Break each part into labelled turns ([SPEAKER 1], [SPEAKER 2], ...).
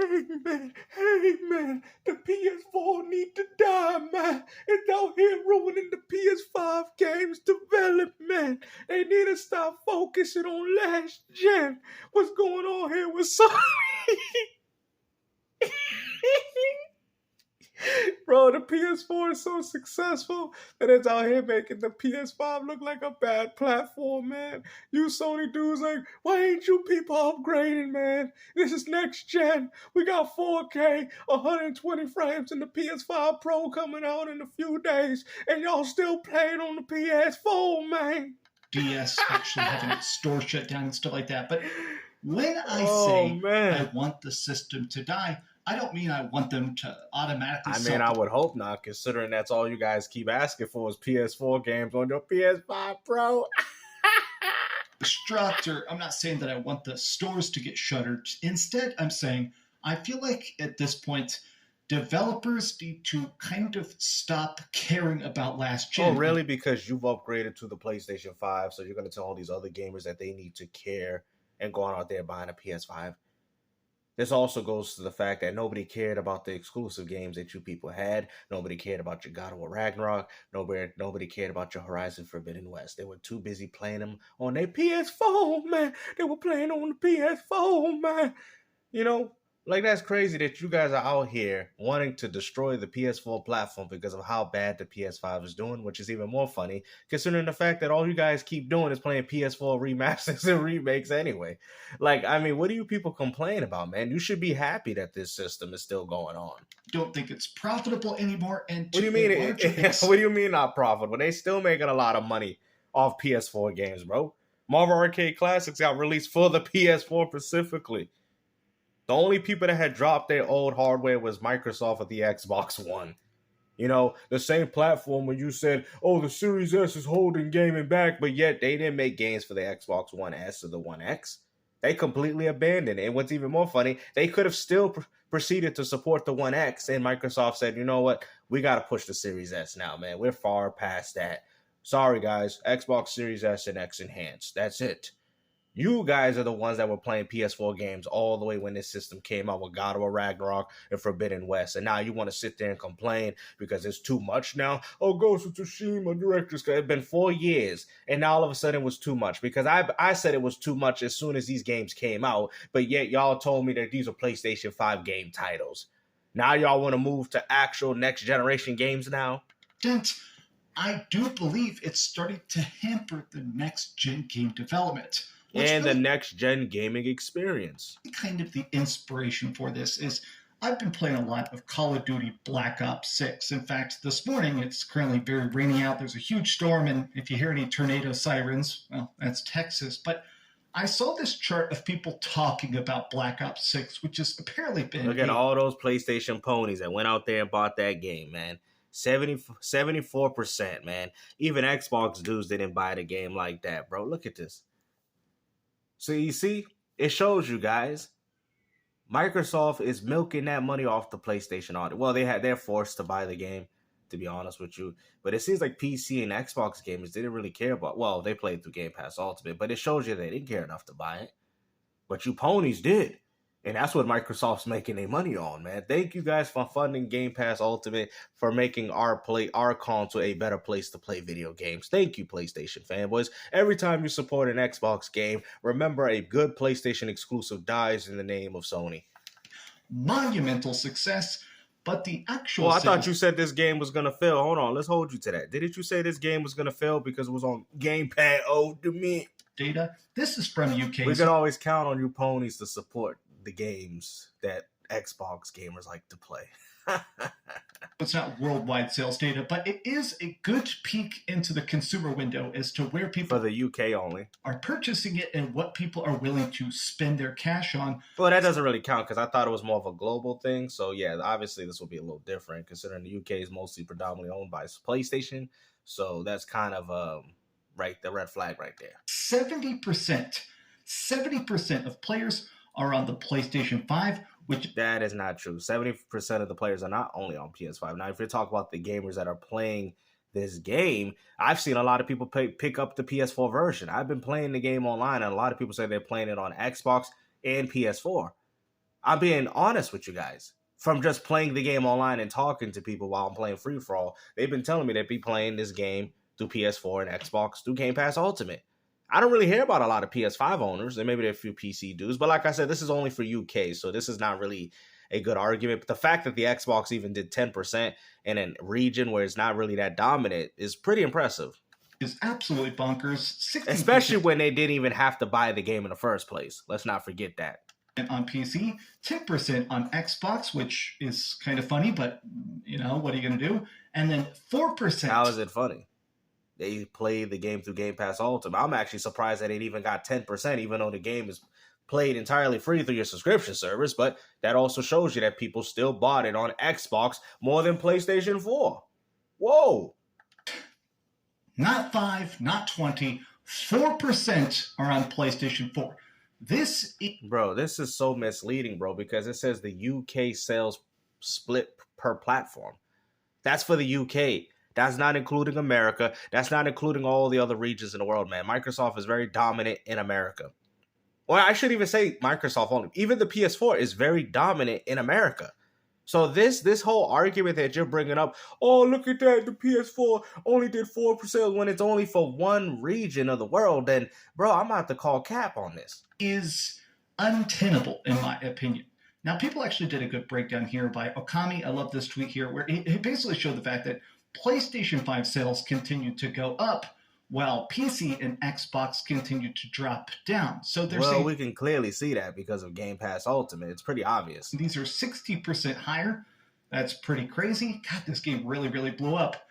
[SPEAKER 1] hey man, the PS4 need to die, man. It's out here ruining the PS5 games development. They need to stop focusing on last gen. What's going on here with Sony? Bro, the PS4 is so successful that it's out here making the PS5 look like a bad platform, man. You Sony dudes like, why ain't you people upgrading, man? This is next gen. We got 4K, 120 frames in the PS5 Pro coming out in a few days, and y'all still playing on the PS4, man.
[SPEAKER 2] DS actually having its store shut down and stuff like that. But when I say I want the system to die, I don't mean I want them to automatically
[SPEAKER 1] I would hope not, considering that's all you guys keep asking for is PS4 games on your PS5 Pro.
[SPEAKER 2] Structure, I'm not saying that I want the stores to get shuttered. Instead, I'm saying I feel like at this point, developers need to kind of stop caring about last gen.
[SPEAKER 1] Oh, really? Because you've upgraded to the PlayStation 5, so you're going to tell all these other gamers that they need to care and going out there buying a PS5? This also goes to the fact that nobody cared about the exclusive games that you people had. Nobody cared about your God of War Ragnarok. Nobody cared about your Horizon Forbidden West. They were too busy playing them on their PS4, man. They were playing on the PS4, man. You know, like that's crazy that you guys are out here wanting to destroy the PS4 platform because of how bad the PS5 is doing, which is even more funny considering the fact that all you guys keep doing is playing PS4 remasters and remakes anyway. Like, I mean, what do you people complain about, man? You should be happy that this system is still going on.
[SPEAKER 2] Don't think it's profitable anymore. And
[SPEAKER 1] what do you mean? What do you mean not profitable? They still making a lot of money off PS4 games, bro. Marvel Arcade Classics got released for the PS4 specifically. The only people that had dropped their old hardware was Microsoft with the Xbox One. You know, the same platform when you said, oh, the Series S is holding gaming back, but yet they didn't make games for the Xbox One S or the One X. They completely abandoned it. And what's even more funny, they could have still proceeded to support the One X, and Microsoft said, you know what, we got to push the Series S now, man. We're far past that. Sorry, guys, Xbox Series S and X Enhanced. That's it. You guys are the ones that were playing PS4 games all the way when this system came out with God of War Ragnarok and Forbidden West. And now you want to sit there and complain because it's too much now? Oh, Ghost of Tsushima director's cut. It's been 4 years, and now all of a sudden it was too much. Because I said it was too much as soon as these games came out, but yet y'all told me that these are PlayStation 5 game titles. Now y'all want to move to actual next generation games now?
[SPEAKER 2] Dent, I do believe it's starting to hamper the next gen game development.
[SPEAKER 1] And the next-gen gaming experience.
[SPEAKER 2] Kind of the inspiration for this is I've been playing a lot of Call of Duty Black Ops 6. In fact, this morning it's currently very rainy out. There's a huge storm, and if you hear any tornado sirens, well, that's Texas. But I saw this chart of people talking about Black Ops 6, which has apparently been...
[SPEAKER 1] Look at all those PlayStation ponies that went out there and bought that game, man. 74%, man. Even Xbox dudes didn't buy the game like that, bro. Look at this. So you see, it shows you guys, Microsoft is milking that money off the PlayStation audience. Well, they're forced to buy the game, to be honest with you. But it seems like PC and Xbox gamers didn't really care about. Well, they played through Game Pass Ultimate, but it shows you they didn't care enough to buy it. But you ponies did. And that's what Microsoft's making their money on, man. Thank you guys for funding Game Pass Ultimate, for making our console a better place to play video games. Thank you, PlayStation fanboys. Every time you support an Xbox game, remember a good PlayStation exclusive dies in the name of Sony.
[SPEAKER 2] Monumental success, but the actual...
[SPEAKER 1] Well, I thought you said this game was going to fail. Hold on, let's hold you to that. Didn't you say this game was going to fail because it was on Game Pass Ultimate?
[SPEAKER 2] Data. This is from UK.
[SPEAKER 1] We can always count on you ponies to support the games that Xbox gamers like to play.
[SPEAKER 2] It's not worldwide sales data, but it is a good peek into the consumer window as to where people...
[SPEAKER 1] For the UK only.
[SPEAKER 2] ...are purchasing it and what people are willing to spend their cash on.
[SPEAKER 1] Well, that doesn't really count because I thought it was more of a global thing. So, yeah, obviously this will be a little different considering the UK is mostly predominantly owned by PlayStation. So that's kind of the red flag right there.
[SPEAKER 2] 70% of players are on the PlayStation 5, which...
[SPEAKER 1] That is not true. 70% of the players are not only on PS5. Now, if you talk about the gamers that are playing this game, I've seen a lot of people pick up the PS4 version. I've been playing the game online, and a lot of people say they're playing it on Xbox and PS4. I'm being honest with you guys. From just playing the game online and talking to people while I'm playing Free For All, they've been telling me they'd be playing this game through PS4 and Xbox through Game Pass Ultimate. I don't really hear about a lot of PS5 owners, and maybe there are a few PC dudes, but like I said, this is only for UK, so this is not really a good argument. But the fact that the Xbox even did 10% in a region where it's not really that dominant is pretty impressive.
[SPEAKER 2] Is absolutely bonkers. 16%.
[SPEAKER 1] Especially when they didn't even have to buy the game in the first place. Let's not forget that.
[SPEAKER 2] On PC, 10% on Xbox, which is kind of funny, but what are you going to do? And then 4%.
[SPEAKER 1] How is it funny? They played the game through Game Pass Ultimate. I'm actually surprised that it even got 10%, even though the game is played entirely free through your subscription service. But that also shows you that people still bought it on Xbox more than PlayStation 4. Whoa.
[SPEAKER 2] Not 5, not 20, 4% are on PlayStation 4.
[SPEAKER 1] Bro, this is so misleading, bro, because it says the UK sales split per platform. That's for the UK. That's not including America. That's not including all the other regions in the world, man. Microsoft is very dominant in America. Or I shouldn't even say Microsoft only. Even the PS4 is very dominant in America. So this whole argument that you're bringing up, oh, look at that, the PS4 only did 4% when it's only for one region of the world, then, bro, I'm about to call cap on this.
[SPEAKER 2] Is untenable, in my opinion. Now, people actually did a good breakdown here by Okami. I love this tweet here, where he basically showed the fact that PlayStation 5 sales continue to go up, while PC and Xbox continue to drop down. So
[SPEAKER 1] we can clearly see that because of Game Pass Ultimate. It's pretty obvious.
[SPEAKER 2] These are 60% higher. That's pretty crazy. God, this game really, really blew up.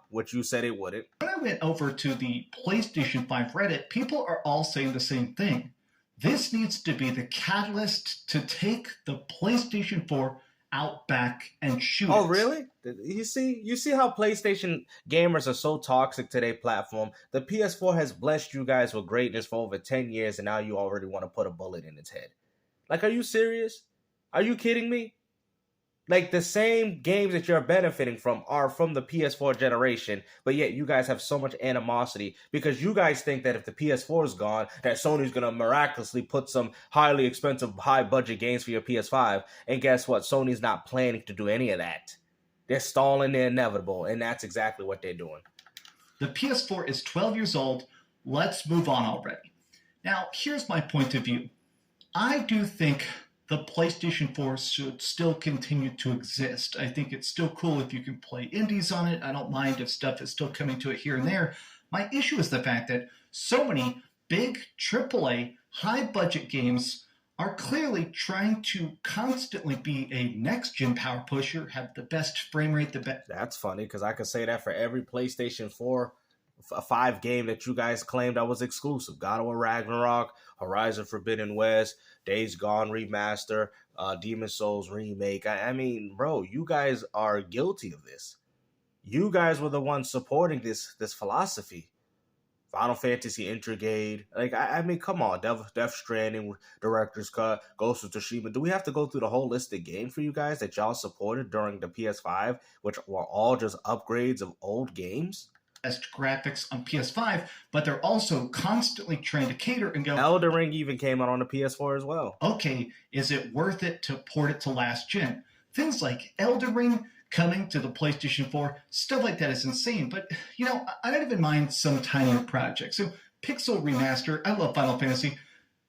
[SPEAKER 1] What you said it wouldn't.
[SPEAKER 2] When I went over to the PlayStation 5 Reddit, people are all saying the same thing. This needs to be the catalyst to take the PlayStation 4 out back and shoot
[SPEAKER 1] it. Really? You see how PlayStation gamers are so toxic to their platform? The PS4 has blessed you guys with greatness for over 10 years, and now you already want to put a bullet in its head. Like, are you serious? Are you kidding me? Like, the same games that you're benefiting from are from the PS4 generation, but yet you guys have so much animosity because you guys think that if the PS4 is gone, that Sony's going to miraculously put some highly expensive, high-budget games for your PS5. And guess what? Sony's not planning to do any of that. They're stalling the inevitable, and that's exactly what they're doing.
[SPEAKER 2] The PS4 is 12 years old. Let's move on already. Now, here's my point of view. I do think the PlayStation 4 should still continue to exist. I think it's still cool if you can play indies on it. I don't mind if stuff is still coming to it here and there. My issue is the fact that so many big AAA, high-budget games are clearly trying to constantly be a next-gen power pusher, have the best frame rate, the best...
[SPEAKER 1] That's funny, because I could say that for every PlayStation 4 5 game that you guys claimed that was exclusive. God of War Ragnarok, Horizon Forbidden West, Days Gone Remaster, Demon's Souls Remake. I mean, bro, you guys are guilty of this. You guys were the ones supporting this philosophy. Final Fantasy Intergrade. Like, I mean, come on. Death Stranding, Director's Cut, Ghost of Tsushima. Do we have to go through the whole list of games for you guys that y'all supported during the PS5, which were all just upgrades of old games?
[SPEAKER 2] Best graphics on PS5, but they're also constantly trying to cater and go...
[SPEAKER 1] Elden Ring even came out on the PS4 as well.
[SPEAKER 2] Okay, is it worth it to port it to last gen? Things like Elden Ring coming to the PlayStation 4, stuff like that is insane. But, I don't even mind some tiny projects. So, Pixel Remaster, I love Final Fantasy.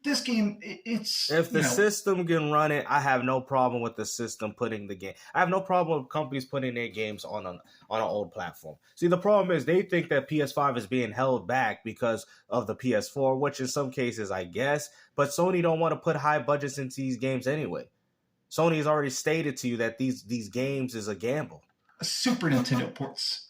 [SPEAKER 2] This game, it's...
[SPEAKER 1] If the system can run it, I have no problem with the system putting the game. I have no problem with companies putting their games on an old platform. See, the problem is they think that PS5 is being held back because of the PS4, which in some cases, I guess. But Sony don't want to put high budgets into these games anyway. Sony has already stated to you that these games is a gamble.
[SPEAKER 2] Super Nintendo ports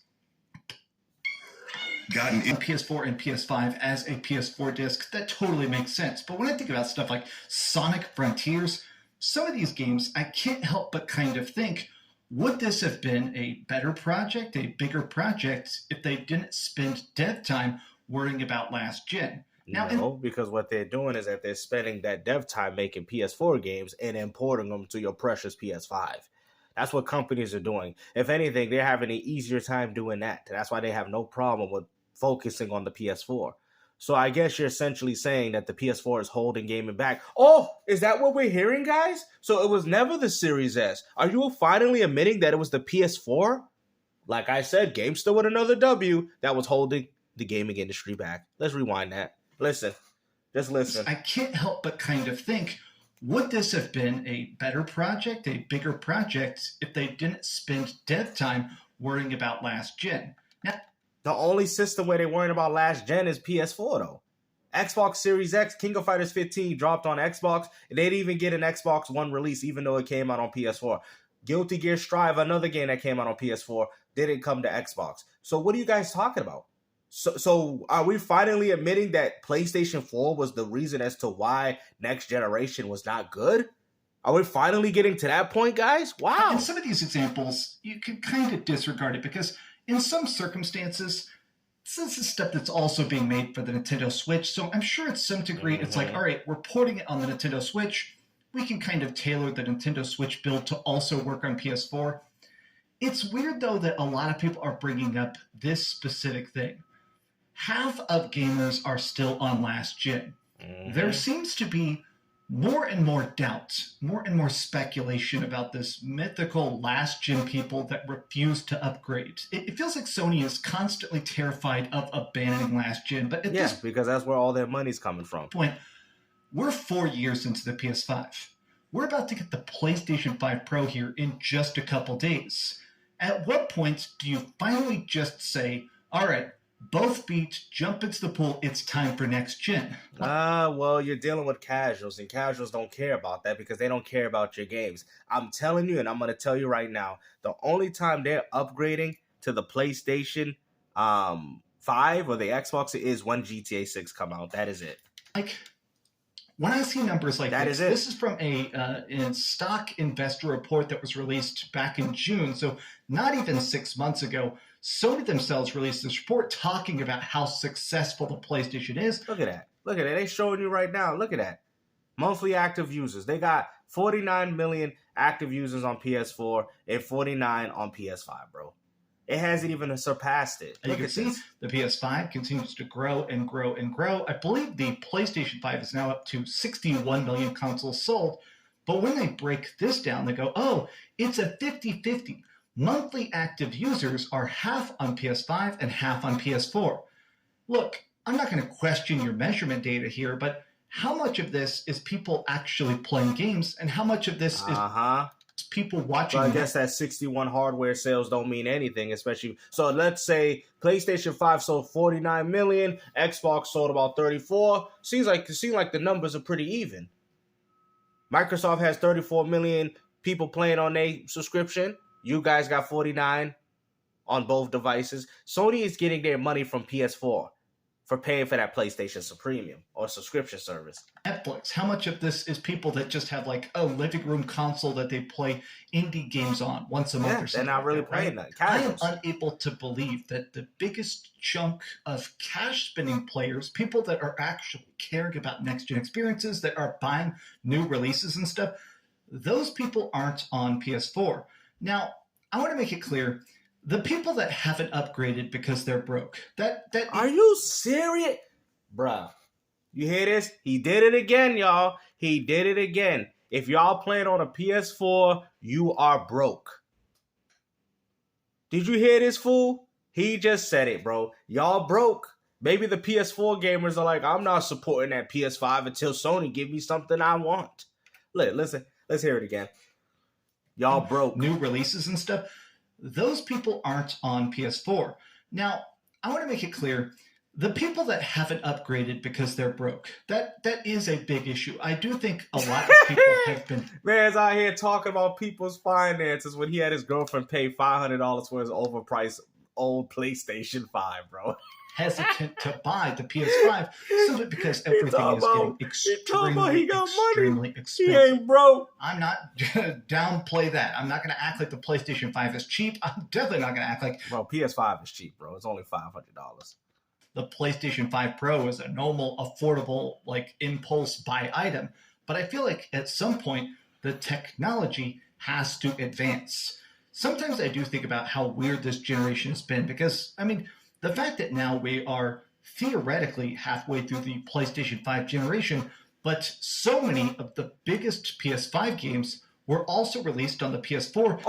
[SPEAKER 2] gotten in PS4 and PS5 as a PS4 disc, that totally makes sense. But when I think about stuff like Sonic Frontiers, some of these games, I can't help but kind of think, would this have been a better project, a bigger project, if they didn't spend dev time worrying about last gen?
[SPEAKER 1] No, because what they're doing is that they're spending that dev time making PS4 games and importing them to your precious PS5. That's what companies are doing. If anything, they're having an easier time doing that. That's why they have no problem with focusing on the PS4. So I guess you're essentially saying that the PS4 is holding gaming back. Oh, is that what we're hearing, guys? So it was never the Series S. Are you finally admitting that it was the PS4? Like I said, GameStop with another W that was holding the gaming industry back. Let's rewind that. Listen. Just listen.
[SPEAKER 2] I can't help but kind of think, would this have been a better project, a bigger project, if they didn't spend dev time worrying about last gen? Now,
[SPEAKER 1] the only system where they're worrying about last gen is PS4, though. Xbox Series X, King of Fighters 15 dropped on Xbox, and they didn't even get an Xbox One release, even though it came out on PS4. Guilty Gear Strive, another game that came out on PS4, didn't come to Xbox. So what are you guys talking about? So are we finally admitting that PlayStation 4 was the reason as to why next generation was not good? Are we finally getting to that point, guys? Wow.
[SPEAKER 2] In some of these examples, you can kind of disregard it because in some circumstances, this is stuff that's also being made for the Nintendo Switch. So I'm sure at some degree, it's like, all right, we're porting it on the Nintendo Switch. We can kind of tailor the Nintendo Switch build to also work on PS4. It's weird, though, that a lot of people are bringing up this specific thing. Half of gamers are still on last gen. There seems to be more and more doubt, more and more speculation about this mythical last gen people that refuse to upgrade. It feels like Sony is constantly terrified of abandoning last gen, but at this
[SPEAKER 1] because that's where all their money's coming from.
[SPEAKER 2] Point, we're 4 years into the PS5. We're about to get the PlayStation 5 Pro here in just a couple days. At what point do you finally just say, all right, both beat, jump into the pool, it's time for next gen?
[SPEAKER 1] Well, you're dealing with casuals, and casuals don't care about that because they don't care about your games. I'm telling you, and I'm going to tell you right now, the only time they're upgrading to the PlayStation 5 or the Xbox is when GTA 6 come out. That is it.
[SPEAKER 2] Like, when I see numbers like this is from a stock investor report that was released back in June, so not even 6 months ago. Sony themselves released this report talking about how successful the PlayStation is.
[SPEAKER 1] Look at that. Look at it. They're showing you right now. Look at that. Monthly active users. They got 49 million active users on PS4 and 49 on PS5, bro. It hasn't even surpassed it.
[SPEAKER 2] And you can see the PS5 continues to grow and grow and grow. I believe the PlayStation 5 is now up to 61 million consoles sold. But when they break this down, they go, oh, it's a 50-50. Monthly active users are half on PS5 and half on PS4. Look, I'm not going to question your measurement data here, but how much of this is people actually playing games and how much of this is people watching?
[SPEAKER 1] So I guess that 61 hardware sales don't mean anything, especially. So let's say PlayStation 5 sold 49 million, Xbox sold about 34. Seems like the numbers are pretty even. Microsoft has 34 million people playing on their subscription. You guys got 49 on both devices. Sony is getting their money from PS4 for paying for that PlayStation Premium or subscription service.
[SPEAKER 2] Netflix, how much of this is people that just have like a living room console that they play indie games on once a month or something?
[SPEAKER 1] They're not really playing that. I
[SPEAKER 2] am unable to believe that the biggest chunk of cash spending players, people that are actually caring about next gen experiences, that are buying new releases and stuff, those people aren't on PS4. Now, I want to make it clear, the people that haven't upgraded because they're broke,
[SPEAKER 1] Are you serious? Bruh, you hear this? He did it again, y'all. He did it again. If y'all playing on a PS4, you are broke. Did you hear this, fool? He just said it, bro. Y'all broke. Maybe the PS4 gamers are like, I'm not supporting that PS5 until Sony give me something I want. Listen, let's hear it again. Y'all broke.
[SPEAKER 2] New releases and stuff. Those people aren't on PS4. Now, I want to make it clear, the people that haven't upgraded because they're broke, that is a big issue. I do think a lot of people have been...
[SPEAKER 1] Man's out here talking about people's finances when he had his girlfriend pay $500 for his overpriced old PlayStation 5, bro.
[SPEAKER 2] Hesitant to buy the PS5 simply because everything is getting extremely expensive.
[SPEAKER 1] He ain't broke.
[SPEAKER 2] I'm not downplay that. I'm not going to act like the PlayStation 5 is cheap. I'm definitely not going to act like...
[SPEAKER 1] Bro, PS5 is cheap, bro. It's only $500.
[SPEAKER 2] The PlayStation 5 Pro is a normal, affordable, like, impulse buy item. But I feel like at some point, the technology has to advance. Sometimes I do think about how weird this generation has been because, I mean... the fact that now we are theoretically halfway through the PlayStation 5 generation, but so many of the biggest PS5 games were also released on the PS4.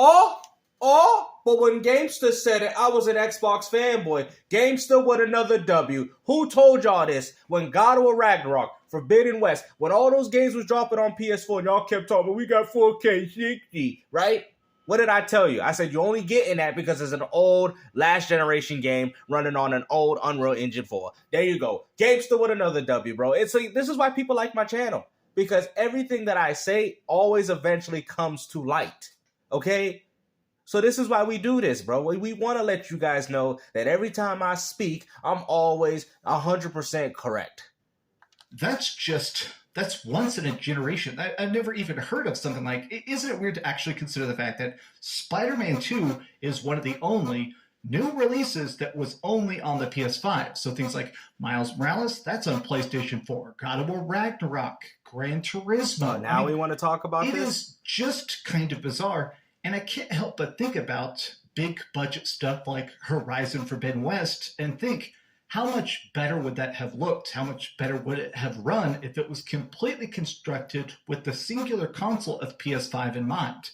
[SPEAKER 1] But when Gamester said it, I was an Xbox fanboy. Gamester with another W. Who told y'all this? When God of War Ragnarok, Forbidden West, when all those games was dropping on PS4, y'all kept talking, we got 4K 60, right? What did I tell you? I said you're only getting that because it's an old last generation game running on an old Unreal Engine 4. There you go. Gamester with another W, bro. This is why people like my channel. Because everything that I say always eventually comes to light. Okay? So this is why we do this, bro. We want to let you guys know that every time I speak, I'm always 100% correct.
[SPEAKER 2] That's once in a generation. I've never even heard of something like, isn't it weird to actually consider the fact that Spider-Man 2 is one of the only new releases that was only on the PS5. So things like Miles Morales, that's on PlayStation 4. God of War Ragnarok, Gran Turismo.
[SPEAKER 1] Now we want to talk about this?
[SPEAKER 2] It is just kind of bizarre. And I can't help but think about big budget stuff like Horizon Forbidden West and think, how much better would that have looked? How much better would it have run if it was completely constructed with the singular console of PS5 in mind?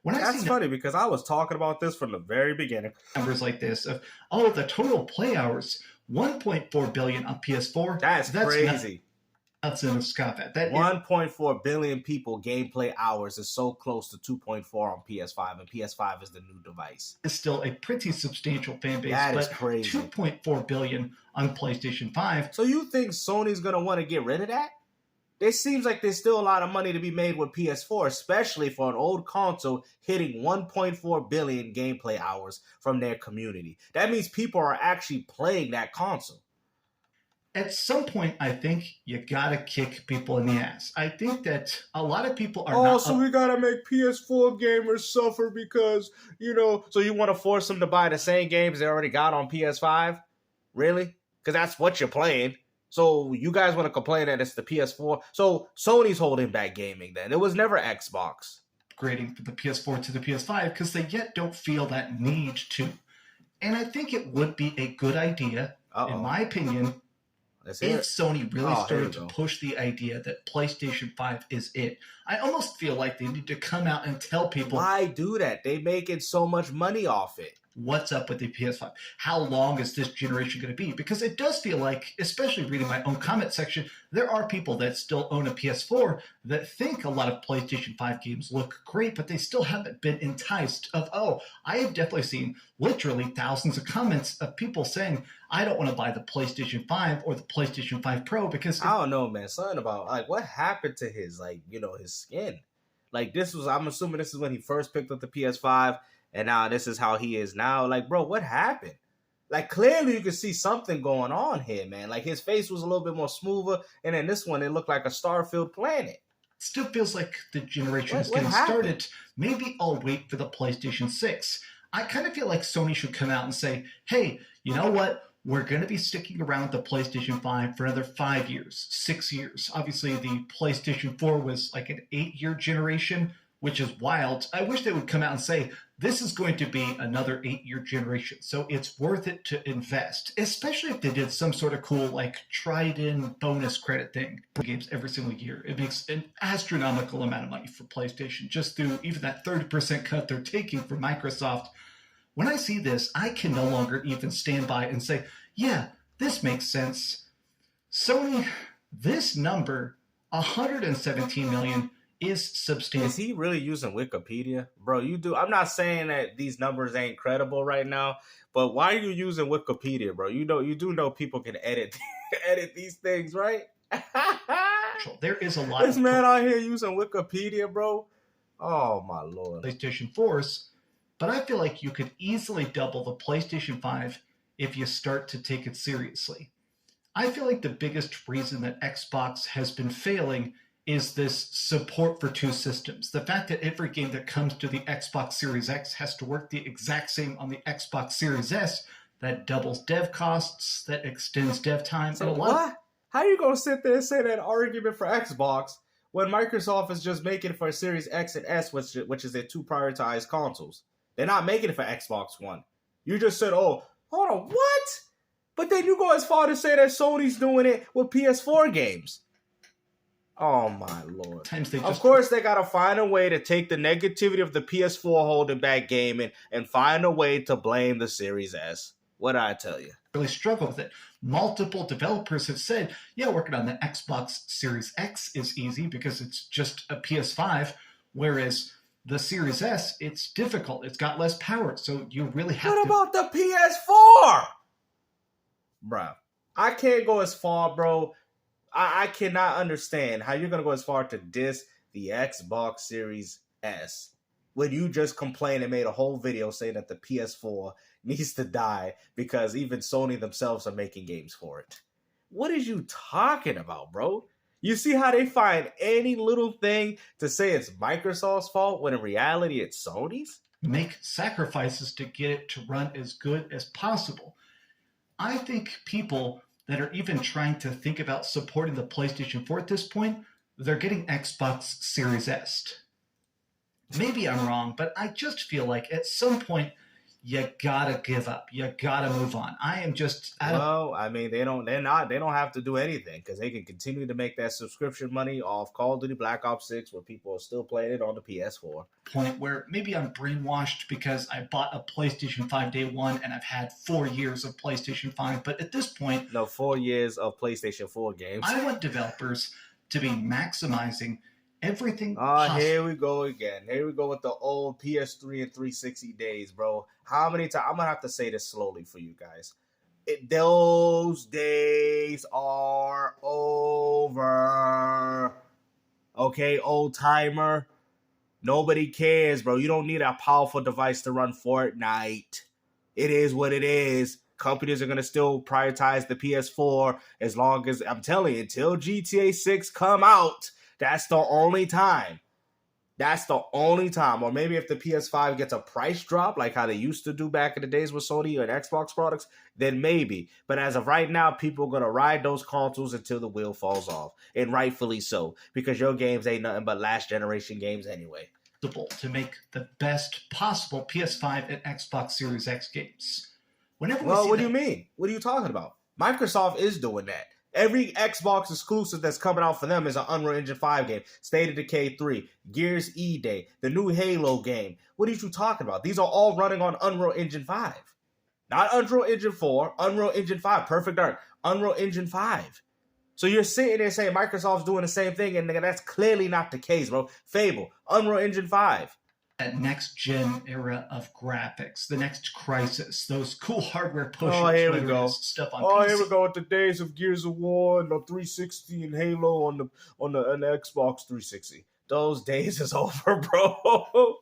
[SPEAKER 1] That's funny because I was talking about this from the very beginning.
[SPEAKER 2] Numbers like this of, the total play hours, 1.4 billion on PS4.
[SPEAKER 1] That's crazy.
[SPEAKER 2] That's in a scoff at that.
[SPEAKER 1] 1.4 billion people gameplay hours is so close to 2.4 on PS5, and PS5 is the new device.
[SPEAKER 2] It's still a pretty substantial fan base.
[SPEAKER 1] That is crazy.
[SPEAKER 2] 2.4 billion on PlayStation 5.
[SPEAKER 1] So you think Sony's going to want to get rid of that? It seems like there's still a lot of money to be made with PS4, especially for an old console hitting 1.4 billion gameplay hours from their community. That means people are actually playing that console.
[SPEAKER 2] At some point, I think you gotta kick people in the ass. I think that a lot of people are not...
[SPEAKER 1] so we gotta make PS4 gamers suffer because, so you want to force them to buy the same games they already got on PS5? Really? Because that's what you're playing. So you guys want to complain that it's the PS4? So Sony's holding back gaming then. It was never Xbox.
[SPEAKER 2] Upgrading from the PS4 to the PS5 because they yet don't feel that need to. And I think it would be a good idea, in my opinion, if Sony really started to push the idea that PlayStation 5 is it. I almost feel like they need to come out and tell people...
[SPEAKER 1] Why do that? They making so much money off it.
[SPEAKER 2] What's up with the PS5? How long is this generation going to be? Because it does feel like, especially reading my own comment section, there are people that still own a PS4 that think a lot of PlayStation 5 games look great, but they still haven't been enticed of, I have definitely seen literally thousands of comments of people saying, I don't want to buy the PlayStation 5 or the PlayStation 5 Pro because...
[SPEAKER 1] I don't know, man. Something about, what happened to his, his skin? I'm assuming this is when he first picked up the PS5, and now this is how he is now. Bro, what happened? Clearly you can see something going on here, man. His face was a little bit more smoother, and then this one, it looked like a star-filled planet.
[SPEAKER 2] Still feels like the generation is getting started. Maybe I'll wait for the PlayStation 6. I kind of feel like Sony should come out and say, hey, you know what? We're going to be sticking around the PlayStation 5 for another 5 years, 6 years. Obviously, the PlayStation 4 was like an 8-year generation, which is wild. I wish they would come out and say, this is going to be another 8-year generation, so it's worth it to invest, especially if they did some sort of cool, tried-in bonus credit thing for games every single year. It makes an astronomical amount of money for PlayStation, just through even that 30% cut they're taking from Microsoft. When I see this, I can no longer even stand by and say, yeah, this makes sense. Sony, this number, 117 million, is substantial.
[SPEAKER 1] Is he really using Wikipedia? Bro, I'm not saying that these numbers ain't credible right now, but why are you using Wikipedia, bro? You do know people can edit these things, right?
[SPEAKER 2] There is a lot
[SPEAKER 1] this man out here using Wikipedia, bro. Oh my lord.
[SPEAKER 2] PlayStation 4s, but I feel like you could easily double the PlayStation 5 if you start to take it seriously. I feel like the biggest reason that Xbox has been failing is this support for two systems. The fact that every game that comes to the Xbox Series X has to work the exact same on the Xbox Series S, that doubles dev costs, that extends dev time.
[SPEAKER 1] So what? How are you going to sit there and say that argument for Xbox when Microsoft is just making it for Series X and S, which is their two prioritized consoles? They're not making it for Xbox One. You just said, hold on, what? But then you go as far to say that Sony's doing it with PS4 games. Oh my lord. Of course they gotta find a way to take the negativity of the PS4 holding back gaming and find a way to blame the Series S. What'd I tell you?
[SPEAKER 2] Really struggle with it. Multiple developers have said, yeah, working on the Xbox Series X is easy because it's just a PS5, whereas the Series S, it's difficult. It's got less power, so you really have to...
[SPEAKER 1] What about the PS4? Bro, I can't go as far, bro. I cannot understand how you're going to go as far to diss the Xbox Series S when you just complained and made a whole video saying that the PS4 needs to die because even Sony themselves are making games for it. What is you talking about, bro? You see how they find any little thing to say it's Microsoft's fault when in reality it's Sony's?
[SPEAKER 2] Make sacrifices to get it to run as good as possible. I think people that are even trying to think about supporting the PlayStation 4 at this point, they're getting Xbox Series S. Maybe I'm wrong, but I just feel like at some point you gotta give up. You gotta move on. I am just
[SPEAKER 1] I mean, they don't have to do anything because they can continue to make that subscription money off Call of Duty Black Ops 6 where people are still playing it on the PS4.
[SPEAKER 2] Point where maybe I'm brainwashed because I bought a PlayStation 5 day one and I've had 4 years of PlayStation 5. But at this point...
[SPEAKER 1] No, 4 years of PlayStation 4 games.
[SPEAKER 2] I want developers to be maximizing everything
[SPEAKER 1] possible. Here we go again. Here we go with the old PS3 and 360 days, bro. How many times? I'm going to have to say this slowly for you guys. Those days are over. Okay, old timer. Nobody cares, bro. You don't need a powerful device to run Fortnite. It is what it is. Companies are going to still prioritize the PS4 as long as, I'm telling you, until GTA 6 come out. That's the only time. That's the only time. Or maybe if the PS5 gets a price drop, like how they used to do back in the days with Sony and Xbox products, then maybe. But as of right now, people are going to ride those consoles until the wheel falls off. And rightfully so. Because your games ain't nothing but last generation games anyway.
[SPEAKER 2] To make the best possible PS5 and Xbox Series X games. What
[SPEAKER 1] do you mean? What are you talking about? Microsoft is doing that. Every Xbox exclusive that's coming out for them is an Unreal Engine 5 game. State of Decay 3, Gears E-Day, the new Halo game. What are you talking about? These are all running on Unreal Engine 5. Not Unreal Engine 4, Unreal Engine 5, Perfect Dark, Unreal Engine 5. So you're sitting there saying Microsoft's doing the same thing, and that's clearly not the case, bro. Fable, Unreal Engine 5.
[SPEAKER 2] That next-gen era of graphics, the next Crisis, those cool hardware pushes.
[SPEAKER 1] Oh, here we go.
[SPEAKER 2] Stuff on PC.
[SPEAKER 1] Here we go with the days of Gears of War and the 360 and Halo on the Xbox 360. Those days is over, bro.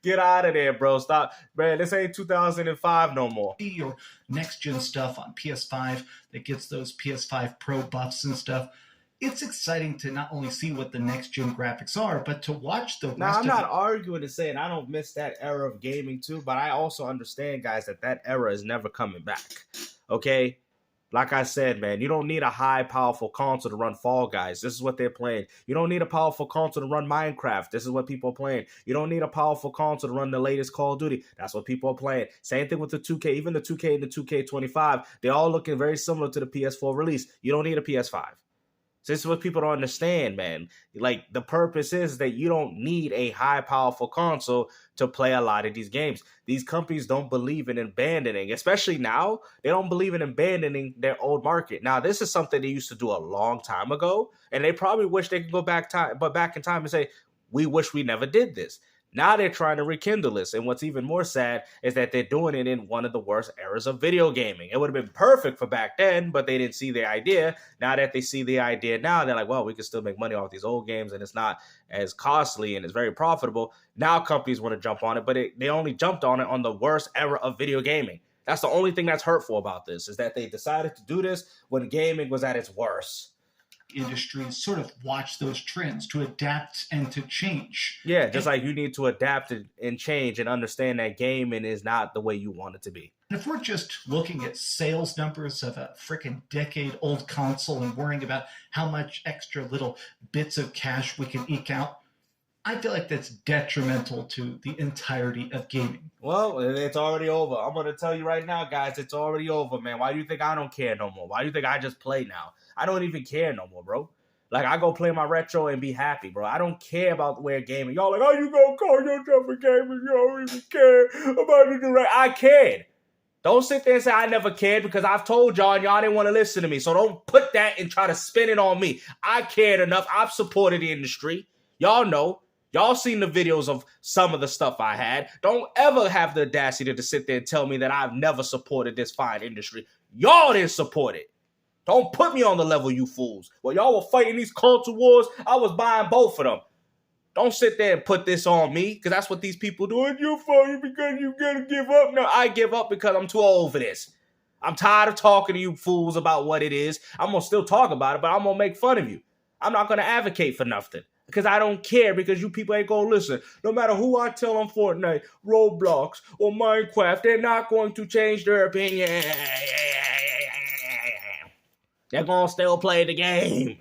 [SPEAKER 1] Get out of there, bro. Stop. Man, this ain't 2005 no more.
[SPEAKER 2] Your next-gen stuff on PS5 that gets those PS5 Pro buffs and stuff. It's exciting to not only see what the next-gen graphics are, but to watch the rest of it.
[SPEAKER 1] Now, I'm not arguing and saying I don't miss that era of gaming too, but I also understand, guys, that era is never coming back. Okay? Like I said, man, you don't need a high, powerful console to run Fall Guys. This is what they're playing. You don't need a powerful console to run Minecraft. This is what people are playing. You don't need a powerful console to run the latest Call of Duty. That's what people are playing. Same thing with the 2K. Even the 2K and the 2K25, they're all looking very similar to the PS4 release. You don't need a PS5. So this is what people don't understand, man. Like, the purpose is that you don't need a high, powerful console to play a lot of these games. These companies don't believe in abandoning, especially now, they don't believe in abandoning their old market. Now, this is something they used to do a long time ago, and they probably wish they could go back in time and say, we wish we never did this. Now they're trying to rekindle this. And what's even more sad is that they're doing it in one of the worst eras of video gaming. It would have been perfect for back then, but they didn't see the idea. Now that they see the idea now, they're like, well, we can still make money off these old games and it's not as costly and it's very profitable. Now companies want to jump on it, but they only jumped on it on the worst era of video gaming. That's the only thing that's hurtful about this, is that they decided to do this when gaming was at its worst.
[SPEAKER 2] Industries sort of watch those trends to adapt and to change.
[SPEAKER 1] Yeah, just like you need to adapt and change and understand that gaming is not the way you want it to be.
[SPEAKER 2] And if we're just looking at sales numbers of a freaking decade-old console and worrying about how much extra little bits of cash we can eke out, I feel like that's detrimental to the entirety of gaming.
[SPEAKER 1] Well, it's already over. I'm going to tell you right now, guys, it's already over, man. Why do you think I don't care no more? Why do you think I just play now? I don't even care no more, bro. Like, I go play my retro and be happy, bro. I don't care about where gaming. Y'all like, oh, you gonna call yourself a gamer? You don't even care about the direct. I cared. Don't sit there and say I never cared because I've told y'all and y'all didn't want to listen to me. So don't put that and try to spin it on me. I cared enough. I've supported the industry. Y'all know. Y'all seen the videos of some of the stuff I had. Don't ever have the audacity to sit there and tell me that I've never supported this fine industry. Y'all didn't support it. Don't put me on the level, you fools. While y'all were fighting these culture wars, I was buying both of them. Don't sit there and put this on me, because that's what these people do. It's your fault because you gotta give up. No, I give up because I'm too old for this. I'm tired of talking to you fools about what it is. I'm gonna still talk about it, but I'm gonna make fun of you. I'm not gonna advocate for nothing. Because I don't care, because you people ain't gonna listen. No matter who I tell on Fortnite, Roblox, or Minecraft, they're not going to change their opinion. They're gonna still play the game.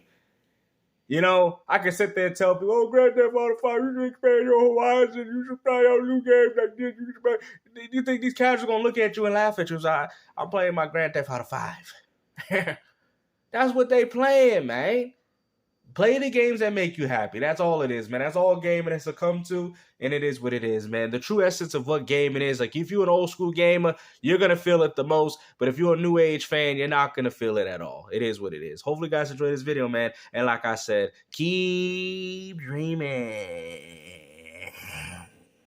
[SPEAKER 1] You know, I can sit there and tell people, oh, Grand Theft Auto 5, you should expand your horizon, you should try out new games like this. Do you think these cats are gonna look at you and laugh at you? So I'm playing my Grand Theft Auto 5. That's what they playing, man. Play the games that make you happy. That's all it is, man. That's all gaming has to come to, and it is what it is, man. The true essence of what gaming is, like if you're an old school gamer, you're going to feel it the most, but if you're a new age fan, you're not going to feel it at all. It is what it is. Hopefully you guys enjoyed this video, man. And like I said, keep dreaming.